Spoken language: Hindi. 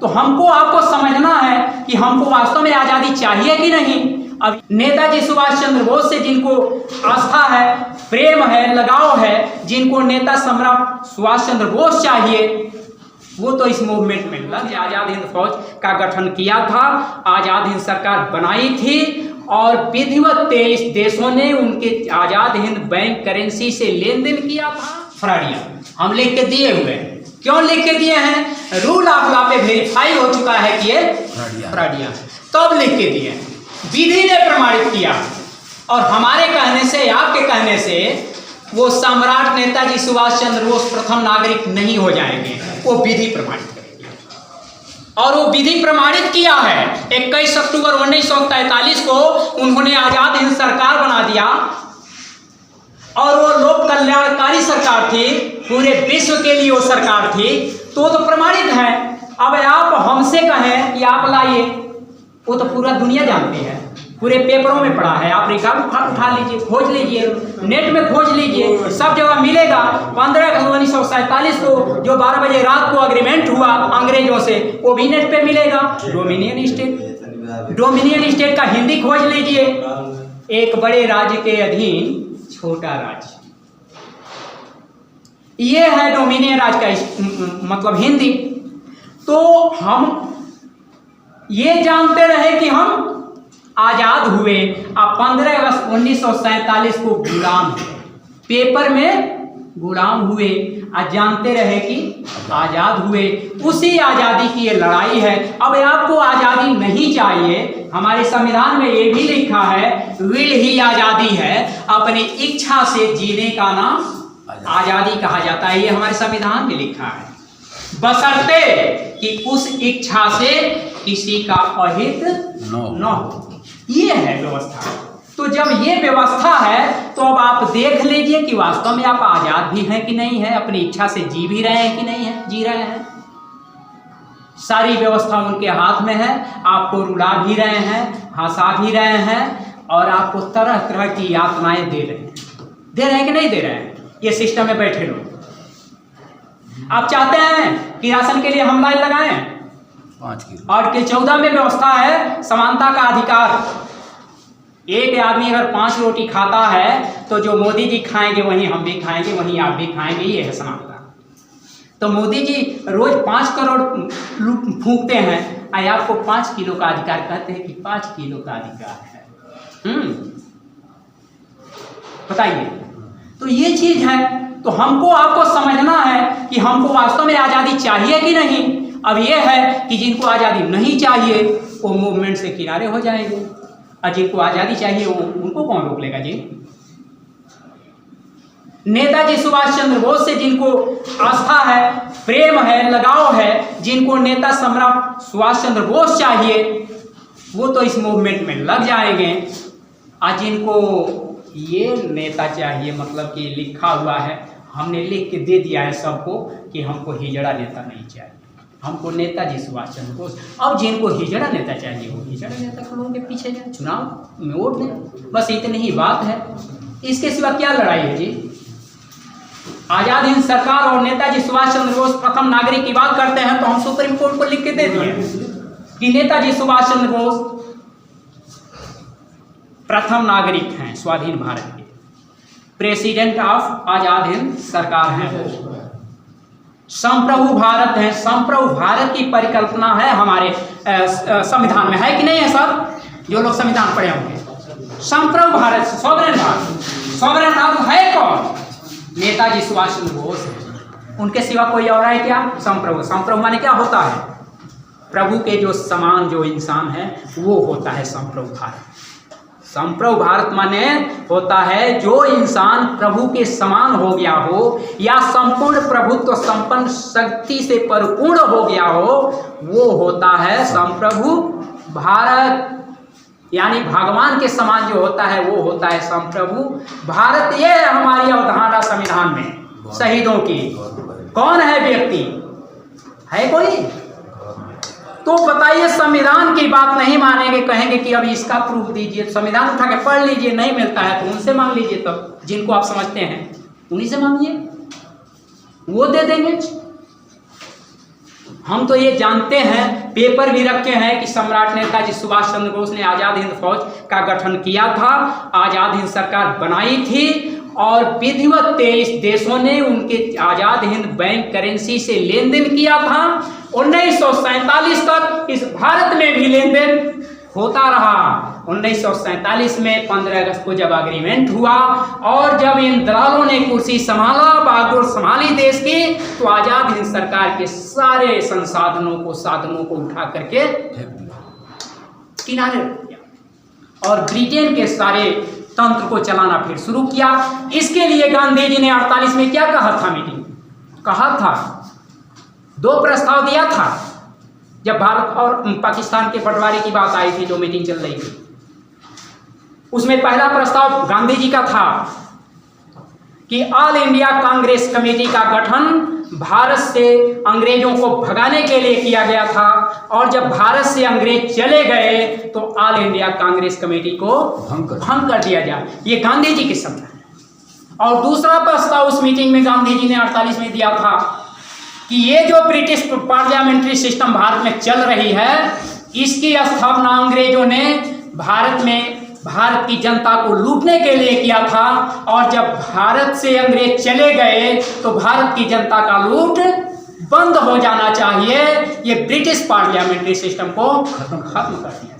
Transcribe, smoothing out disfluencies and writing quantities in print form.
तो हमको आपको समझना है कि हमको वास्तव में आज़ादी चाहिए कि नहीं। अब नेताजी सुभाष चंद्र बोस से जिनको आस्था है, प्रेम है, लगाव है, जिनको नेता सम्राट सुभाष चंद्र बोस चाहिए, वो तो इस मूवमेंट में लग आज़ाद हिंद फौज का गठन किया था, आज़ाद हिंद सरकार बनाई थी और विधिवत 23 देशों ने उनके आज़ाद हिंद बैंक करेंसी से लेन देन किया था। फ्रॉडिया हम लिख के दिए हुए हैं। क्यों लिख के दिए हैं? रूल ऑफ लॉ पे वेरीफाई हो चुका है कि ये फ्रॉडिया, तब लिख के दिए। विधि ने प्रमाणित किया और हमारे कहने से, आपके कहने से वो सम्राट नेताजी सुभाष चंद्र बोस प्रथम नागरिक नहीं हो जाएंगे, वो विधि प्रमाणित करेगी। और वो विधि प्रमाणित किया है। 21 अक्टूबर 1943 को उन्होंने आजाद हिंद सरकार बना दिया और वो लोक कल्याणकारी सरकार थी, पूरे विश्व के लिए वो सरकार थी, तो प्रमाणित है। अब आप हमसे कहें कि आप लाइए, वो तो पूरा दुनिया जानती है, पूरे पेपरों में पड़ा है। आप रिकॉर्ड उठा लीजिए, खोज लीजिए, नेट में खोज लीजिए, सब जगह मिलेगा। 15 अगस्त 1947 को जो 12 बजे रात को एग्रीमेंट हुआ अंग्रेजों से, वो भी नेट पे मिलेगा। डोमिनियन स्टेट का हिंदी खोज लीजिए। एक बड़े राज्य के अधीन छोटा राज्य, ये है डोमिनियन राज्य का मतलब हिंदी। तो हम ये जानते रहे कि हम आजाद हुए, अब 15 अगस्त 1947 को गुलाम हुए, पेपर में गुलाम हुए, आज जानते रहे कि आजाद हुए। उसी आजादी की ये लड़ाई है। अब आपको आजादी नहीं चाहिए, हमारे संविधान में ये भी लिखा है, विल ही आजादी है, अपनी इच्छा से जीने का नाम आजादी कहा जाता है। ये हमारे संविधान में लिखा है, बशर्ते कि उस इच्छा से किसी का अहित न हो। ये है व्यवस्था। तो जब ये व्यवस्था है तो अब आप देख लीजिए कि वास्तव में आप आजाद भी हैं कि नहीं है, अपनी इच्छा से जी भी रहे हैं कि नहीं है, जी रहे हैं। सारी व्यवस्था उनके हाथ में है, आपको रुला भी रहे हैं, हंसा भी रहे हैं और आपको तरह तरह की यातनाएं दे रहे हैं कि नहीं दे रहे हैं ये सिस्टम में बैठे लोग। आप चाहते हैं कि राशन के लिए हम लाइन लगाएं? 5 किलो। आर्टिकल 14 में व्यवस्था है समानता का अधिकार। एक आदमी अगर 5 रोटी खाता है तो जो मोदी जी खाएंगे वहीं हम भी खाएंगे, वहीं आप भी खाएंगे, ये है समानता। तो मोदी जी रोज 5 करोड़ फूंकते हैं, आए आपको 5 किलो का अधिकार, कहते हैं कि 5 किलो का अधिकार है। बताइए, तो ये चीज है। तो हमको आपको समझना है कि हमको वास्तव में आजादी चाहिए कि नहीं। अब ये है कि जिनको आजादी नहीं चाहिए वो मूवमेंट से किनारे हो जाएंगे, और जिनको आजादी चाहिए वो उनको कौन रोक लेगा जी। नेताजी सुभाष चंद्र बोस से जिनको आस्था है, प्रेम है, लगाव है, जिनको नेता सम्राट सुभाष चंद्र बोस चाहिए, वो तो इस मूवमेंट में लग जाएंगे। और जिनको ये नेता चाहिए, मतलब कि लिखा हुआ है, हमने लिख के दे दिया है सबको कि हमको हिजड़ा नेता नहीं चाहिए, हमको नेताजी सुभाष चंद्र बोस। अब जिनको हिजड़ा नेता चाहिए वो हिजड़ा नेता को लोगों के पीछे जाए, चुनाव में वोट दें, बस इतनी ही बात है। इसके सिवा क्या लड़ाई है जी। आजाद हिंद सरकार और नेताजी सुभाष चंद्र बोस प्रथम नागरिक की बात करते हैं तो हम सुप्रीम कोर्ट को लिख के दे दिए कि नेताजी सुभाष चंद्र बोस प्रथम नागरिक हैं स्वाधीन भारत के, प्रेसिडेंट ऑफ आजाद हिंद सरकार हैं, संप्रभु भारत हैं। संप्रभु भारत की परिकल्पना है हमारे संविधान में, है कि नहीं है सर? जो लोग संविधान पढ़े होंगे, संप्रभु भारत, सॉवरेन भारत। सॉवरेन भारत है कौन? नेताजी सुभाष चंद्र बोस। उनके सिवा कोई और है क्या? संप्रभु। संप्रभु माने क्या होता है? प्रभु के जो समान जो इंसान है वो होता है संप्रभु भारत। संप्रभु भारत माने होता है जो इंसान प्रभु के समान हो गया हो या संपूर्ण प्रभुत्व संपन्न शक्ति से परिपूर्ण हो गया हो, वो होता है संप्रभु भारत। यानी भगवान के समान जो होता है वो होता है संप्रभु भारत। ये है हमारी अवधारणा संविधान में शहीदों की। कौन है व्यक्ति? है कोई? तो बताइए, संविधान की बात नहीं मानेंगे, कहेंगे कि अब इसका प्रूफ दीजिए, संविधान उठा के पढ़ लीजिए, नहीं मिलता है तो उनसे मांग लीजिए, तब जिनको आप समझते हैं उन्हीं से मांगिए, वो दे देंगे। हम तो ये जानते हैं, पेपर भी रखे हैं कि सम्राट नेताजी सुभाष चंद्र बोस ने आज़ाद हिंद फौज का गठन किया था, आज़ाद हिंद सरकार बनाई थी और विधिवत 23 देशों ने उनके आज़ाद हिंद बैंक करेंसी से लेन देन किया था। 1947 तक इस भारत में भी लेन देन होता रहा। 1947 में 15 अगस्त को जब अग्रीमेंट हुआ और जब इन दलालों ने कुर्सी संभाला, बागडोर संभाली देश की, तो आजाद हिंद सरकार के सारे साधनों को उठा करके किनारे रख दिया और ब्रिटेन के सारे तंत्र को चलाना फिर शुरू किया। इसके लिए गांधी जी ने 48 में क्या कहा था? मीटिंग कहा था, 2 प्रस्ताव दिया था जब भारत और पाकिस्तान के बंटवारे की बात आई थी, जो मीटिंग चल रही थी। उसमें पहला प्रस्ताव गांधी जी का था कि ऑल इंडिया कांग्रेस कमेटी का गठन भारत से अंग्रेजों को भगाने के लिए किया गया था और जब भारत से अंग्रेज चले गए तो ऑल इंडिया कांग्रेस कमेटी को भंग कर दिया जाए। ये गांधी जी के शब्द हैं। और दूसरा प्रस्ताव उस मीटिंग में गांधी जी ने 48 में दिया था कि ये जो ब्रिटिश पार्लियामेंट्री सिस्टम भारत में चल रही है, इसकी स्थापना अंग्रेजों ने भारत की जनता को लूटने के लिए किया था और जब भारत से अंग्रेज चले गए तो भारत की जनता का लूट बंद हो जाना चाहिए। ये ब्रिटिश पार्लियामेंट्री सिस्टम को खत्म कर दिया।